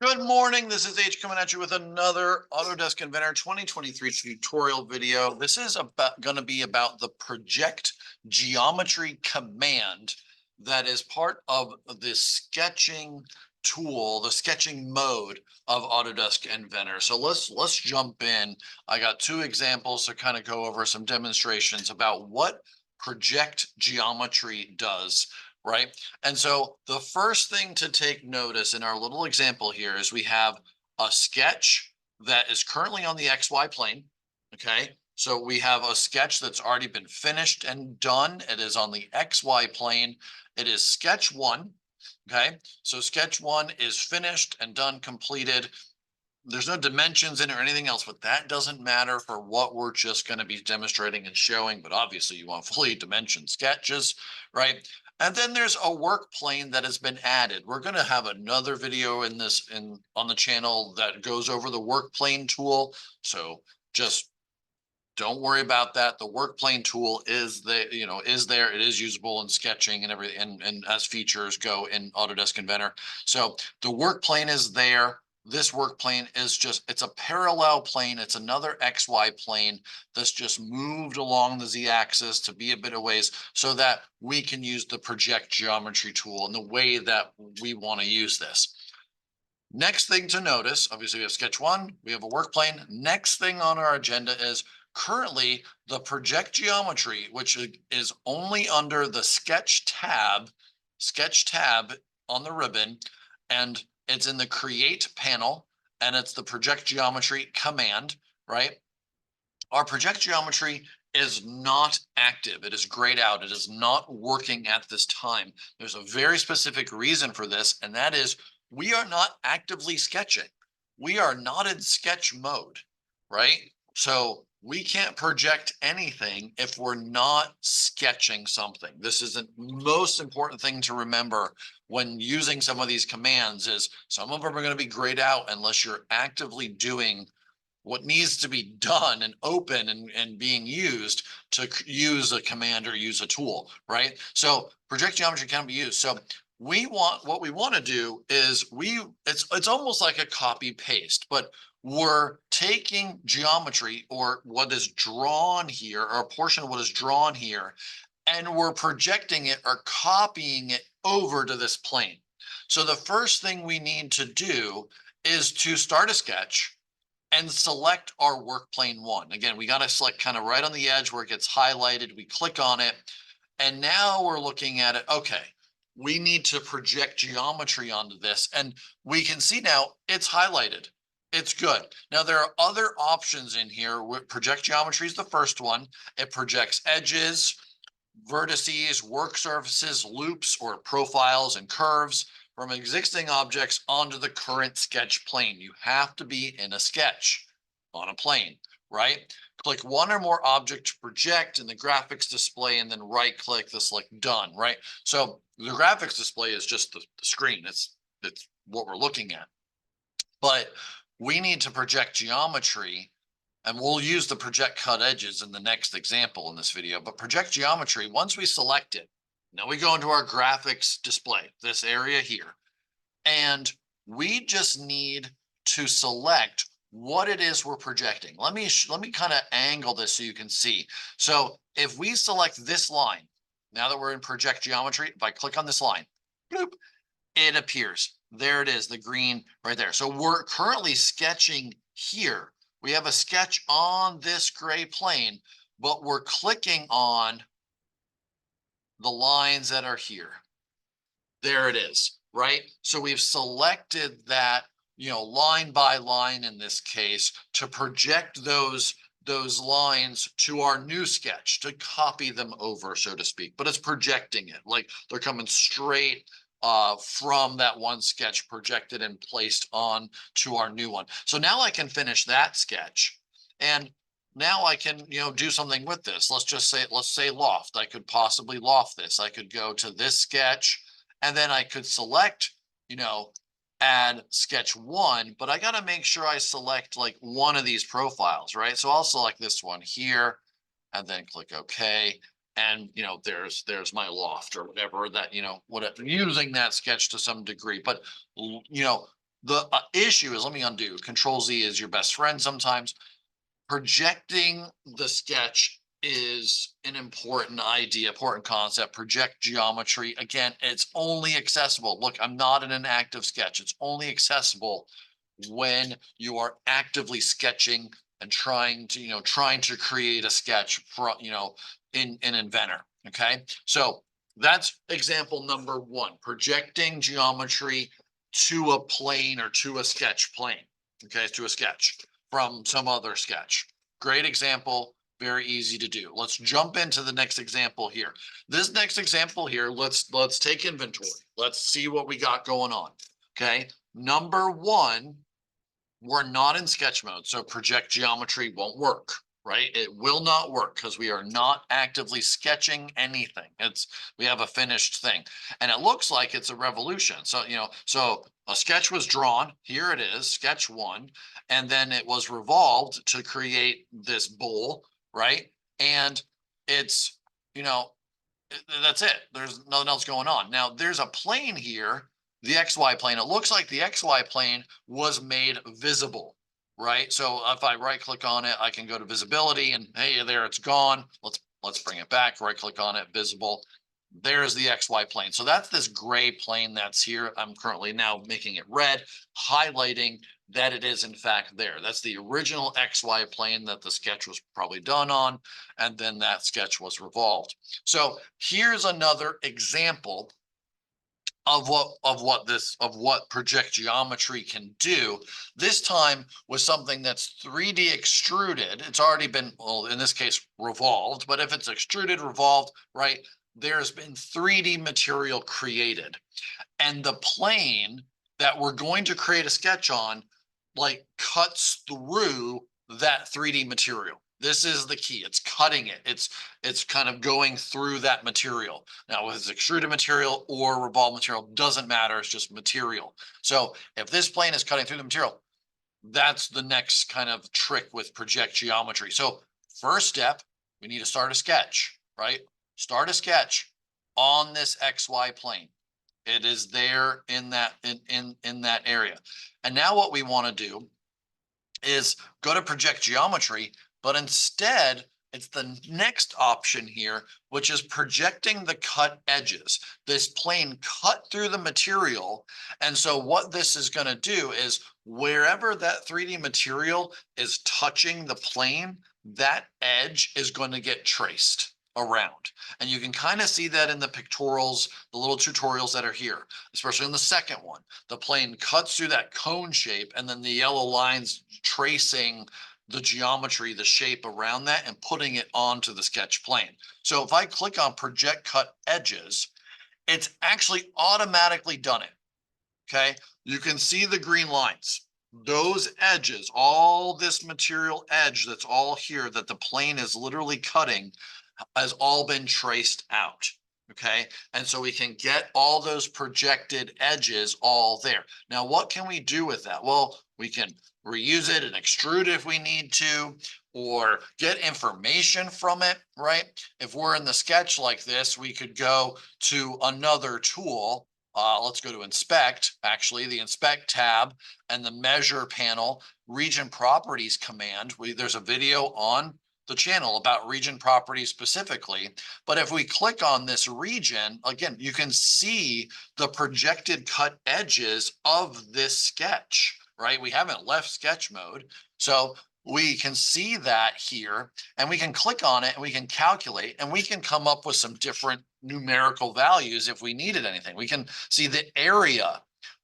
Good morning. This is H coming at you with another Autodesk Inventor 2023 tutorial video. This is going to be about the project geometry command that is part of the sketching tool, the sketching mode of Autodesk Inventor. So let's jump in. I got two examples to kind of go over some demonstrations about what project geometry does, right? And so the first thing to take notice in our little example here is we have a sketch that is currently on the XY plane. Okay. So we have a sketch that's already been finished and done. It is on the XY plane. It is sketch one. Okay. So sketch one is finished and done, completed. There's no dimensions in it or anything else, but that doesn't matter for what we're just going to be demonstrating and showing. But obviously you want fully dimensioned sketches, right? And then there's a work plane that has been added. We're going to have another video on the channel that goes over the work plane tool. So just don't worry about that. The work plane tool is there. It is usable in sketching and everything, and as features go in Autodesk Inventor. So the work plane is there. This work plane is it's a parallel plane. It's another XY plane that's just moved along the Z axis to be a bit of ways so that we can use the project geometry tool in the way that we want to use this. Next thing to notice, obviously we have sketch one, we have a work plane. Next thing on our agenda is currently the project geometry, which is only under the sketch tab on the ribbon, and it's in the create panel, and it's the project geometry command, right? Our project geometry is not active. It is grayed out. It is not working at this time. There's a very specific reason for this, and that is we are not actively sketching. We are not in sketch mode, right? So we can't project anything if we're not sketching something. This is the most important thing to remember when using some of these commands is some of them are going to be grayed out unless you're actively doing what needs to be done and open and being used to use a command or use a tool, right? So project geometry can be used. So what we want to do is it's almost like a copy paste, but we're taking geometry or what is drawn here, or a portion of what is drawn here, and we're projecting it or copying it over to this plane. So the first thing we need to do is to start a sketch and select our work plane one. Again, we got to select kind of right on the edge where it gets highlighted. We click on it, and now we're looking at it. Okay, we need to project geometry onto this, and we can see now it's highlighted. It's good. Now there are other options in here. Project geometry is the first one. It projects edges, vertices, work surfaces, loops, or profiles and curves from existing objects onto the current sketch plane. You have to be in a sketch on a plane, right? Click one or more object to project in the graphics display, and then right click to select done, right? So the graphics display is just the screen. It's what we're looking at. But we need to project geometry, and we'll use the project cut edges in the next example in this video. But project geometry, once we select it, now we go into our graphics display, this area here, and we just need to select what it is we're projecting. Let me kind of angle this so you can see. So if we select this line, now that we're in project geometry, if I click on this line, bloop, it appears. There it is, the green right there. So we're currently sketching here. We have a sketch on this gray plane, but we're clicking on the lines that are here. There it is, right? So we've selected that, line by line in this case to project those lines to our new sketch, to copy them over, so to speak, but it's projecting it like they're coming straight from that one sketch projected and placed on to our new one. So now I can finish that sketch, and now I can, do something with this. Let's say loft. I could possibly loft this. I could go to this sketch, and then I could select, add sketch one, but I got to make sure I select like one of these profiles, right? So I'll select this one here and then click OK. And, there's my loft or whatever that, using that sketch to some degree. But, The issue is, let me undo, Control Z is your best friend sometimes. Projecting the sketch is an important idea, important concept. Project geometry. Again, it's only accessible. Look, I'm not in an active sketch. It's only accessible when you are actively sketching and trying to create a sketch for, in Inventor. Okay. So that's example number one, projecting geometry to a plane or to a sketch plane. Okay. To a sketch from some other sketch. Great example, very easy to do. Let's jump into the next example here. This next example here, let's take inventory. Let's see what we got going on. Okay. Number one, we're not in sketch mode, so project geometry won't work, right? It will not work because we are not actively sketching anything. We have a finished thing, and it looks like it's a revolution. So, so a sketch was drawn. Here it is, sketch one, and then it was revolved to create this bowl, right? And it's, that's it. There's nothing else going on. Now there's a plane here, the XY plane. It looks like the XY plane was made visible, right? So if I right click on it, I can go to visibility and hey, there it's gone. Let's bring it back. Right click on it, visible. There's the XY plane. So that's this gray plane that's here. I'm currently now making it red, highlighting that it is in fact there. That's the original XY plane that the sketch was probably done on, and then that sketch was revolved. So here's another example of what project geometry can do. This time with something that's 3D extruded. It's already been, well, in this case, revolved, but if it's extruded, revolved, right, there's been 3D material created. And the plane that we're going to create a sketch on, like, cuts through that 3D material. This is the key. It's cutting it. It's kind of going through that material. Now, whether it's extruded material or revolved material, doesn't matter. It's just material. So if this plane is cutting through the material, that's the next kind of trick with project geometry. So first step, we need to start a sketch, right? Start a sketch on this XY plane. It is there in that that area. And now what we want to do is go to project geometry, but instead it's the next option here, which is projecting the cut edges. This plane cut through the material. And so what this is going to do is wherever that 3D material is touching the plane, that edge is going to get traced around. And you can kind of see that in the pictorials, the little tutorials that are here, especially in the second one. The plane cuts through that cone shape, and then the yellow lines tracing the geometry, the shape around that, and putting it onto the sketch plane. So if I click on project cut edges, it's actually automatically done it. Okay, you can see the green lines. Those edges, all this material edge that's all here that the plane is literally cutting, has all been traced out. Okay, and so we can get all those projected edges all there. Now, what can we do with that? Well, we can reuse it and extrude it if we need to, or get information from it, right? If we're in the sketch like this, we could go to another tool. Let's go to inspect, actually, the inspect tab and the measure panel, region properties command. There's a video on the channel about region properties specifically. But if we click on this region, again, you can see the projected cut edges of this sketch, right? We haven't left sketch mode. So we can see that here, and we can click on it and we can calculate, and we can come up with some different numerical values if we needed anything. We can see the area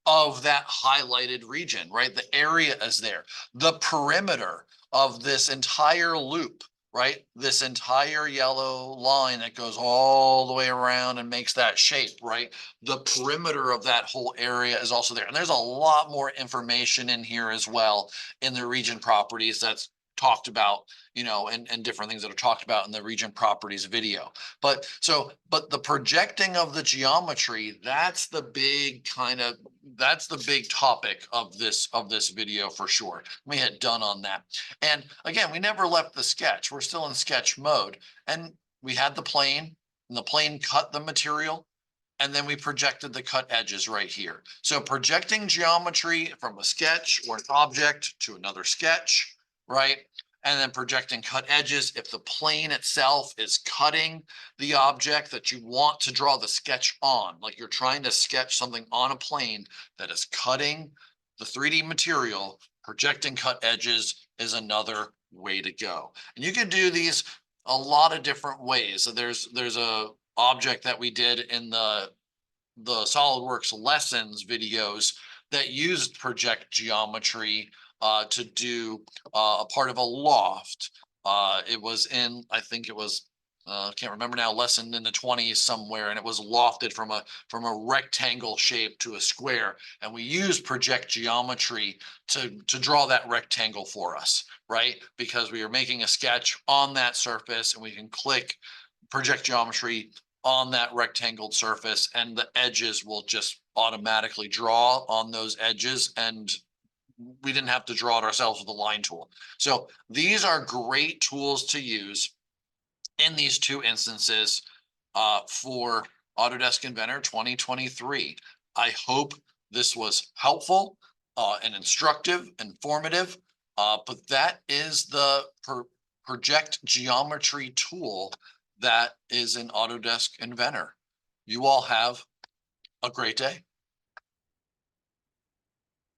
of that highlighted region, right? The area is there. The perimeter of this entire loop, right? This entire yellow line that goes all the way around and makes that shape, right? The perimeter of that whole area is also there. And there's a lot more information in here as well in the region properties that's talked about, and different things that are talked about in the region properties video. But the projecting of the geometry, that's the big topic of this video for sure. We had done on that. And again, we never left the sketch. We're still in sketch mode. And we had the plane, and the plane cut the material. and then we projected the cut edges right here. So projecting geometry from a sketch or an object to another sketch, right? And then projecting cut edges if the plane itself is cutting the object that you want to draw the sketch on, like you're trying to sketch something on a plane that is cutting the 3D material. Projecting cut edges is another way to go. And you can do these a lot of different ways. So there's a object that we did in the SolidWorks lessons videos that used project geometry to do a part of a loft. It was in, I think it was, can't remember now, lesson in the 20s somewhere, and it was lofted from a rectangle shape to a square, and we used project geometry to draw that rectangle for us, right? Because we were making a sketch on that surface, and we can click project geometry on that rectangled surface, and the edges will just automatically draw on those edges, and we didn't have to draw it ourselves with the line tool. So these are great tools to use in these two instances for Autodesk Inventor 2023. I hope this was helpful and instructive, informative, but that is the project geometry tool that is in Autodesk Inventor. You all have a great day.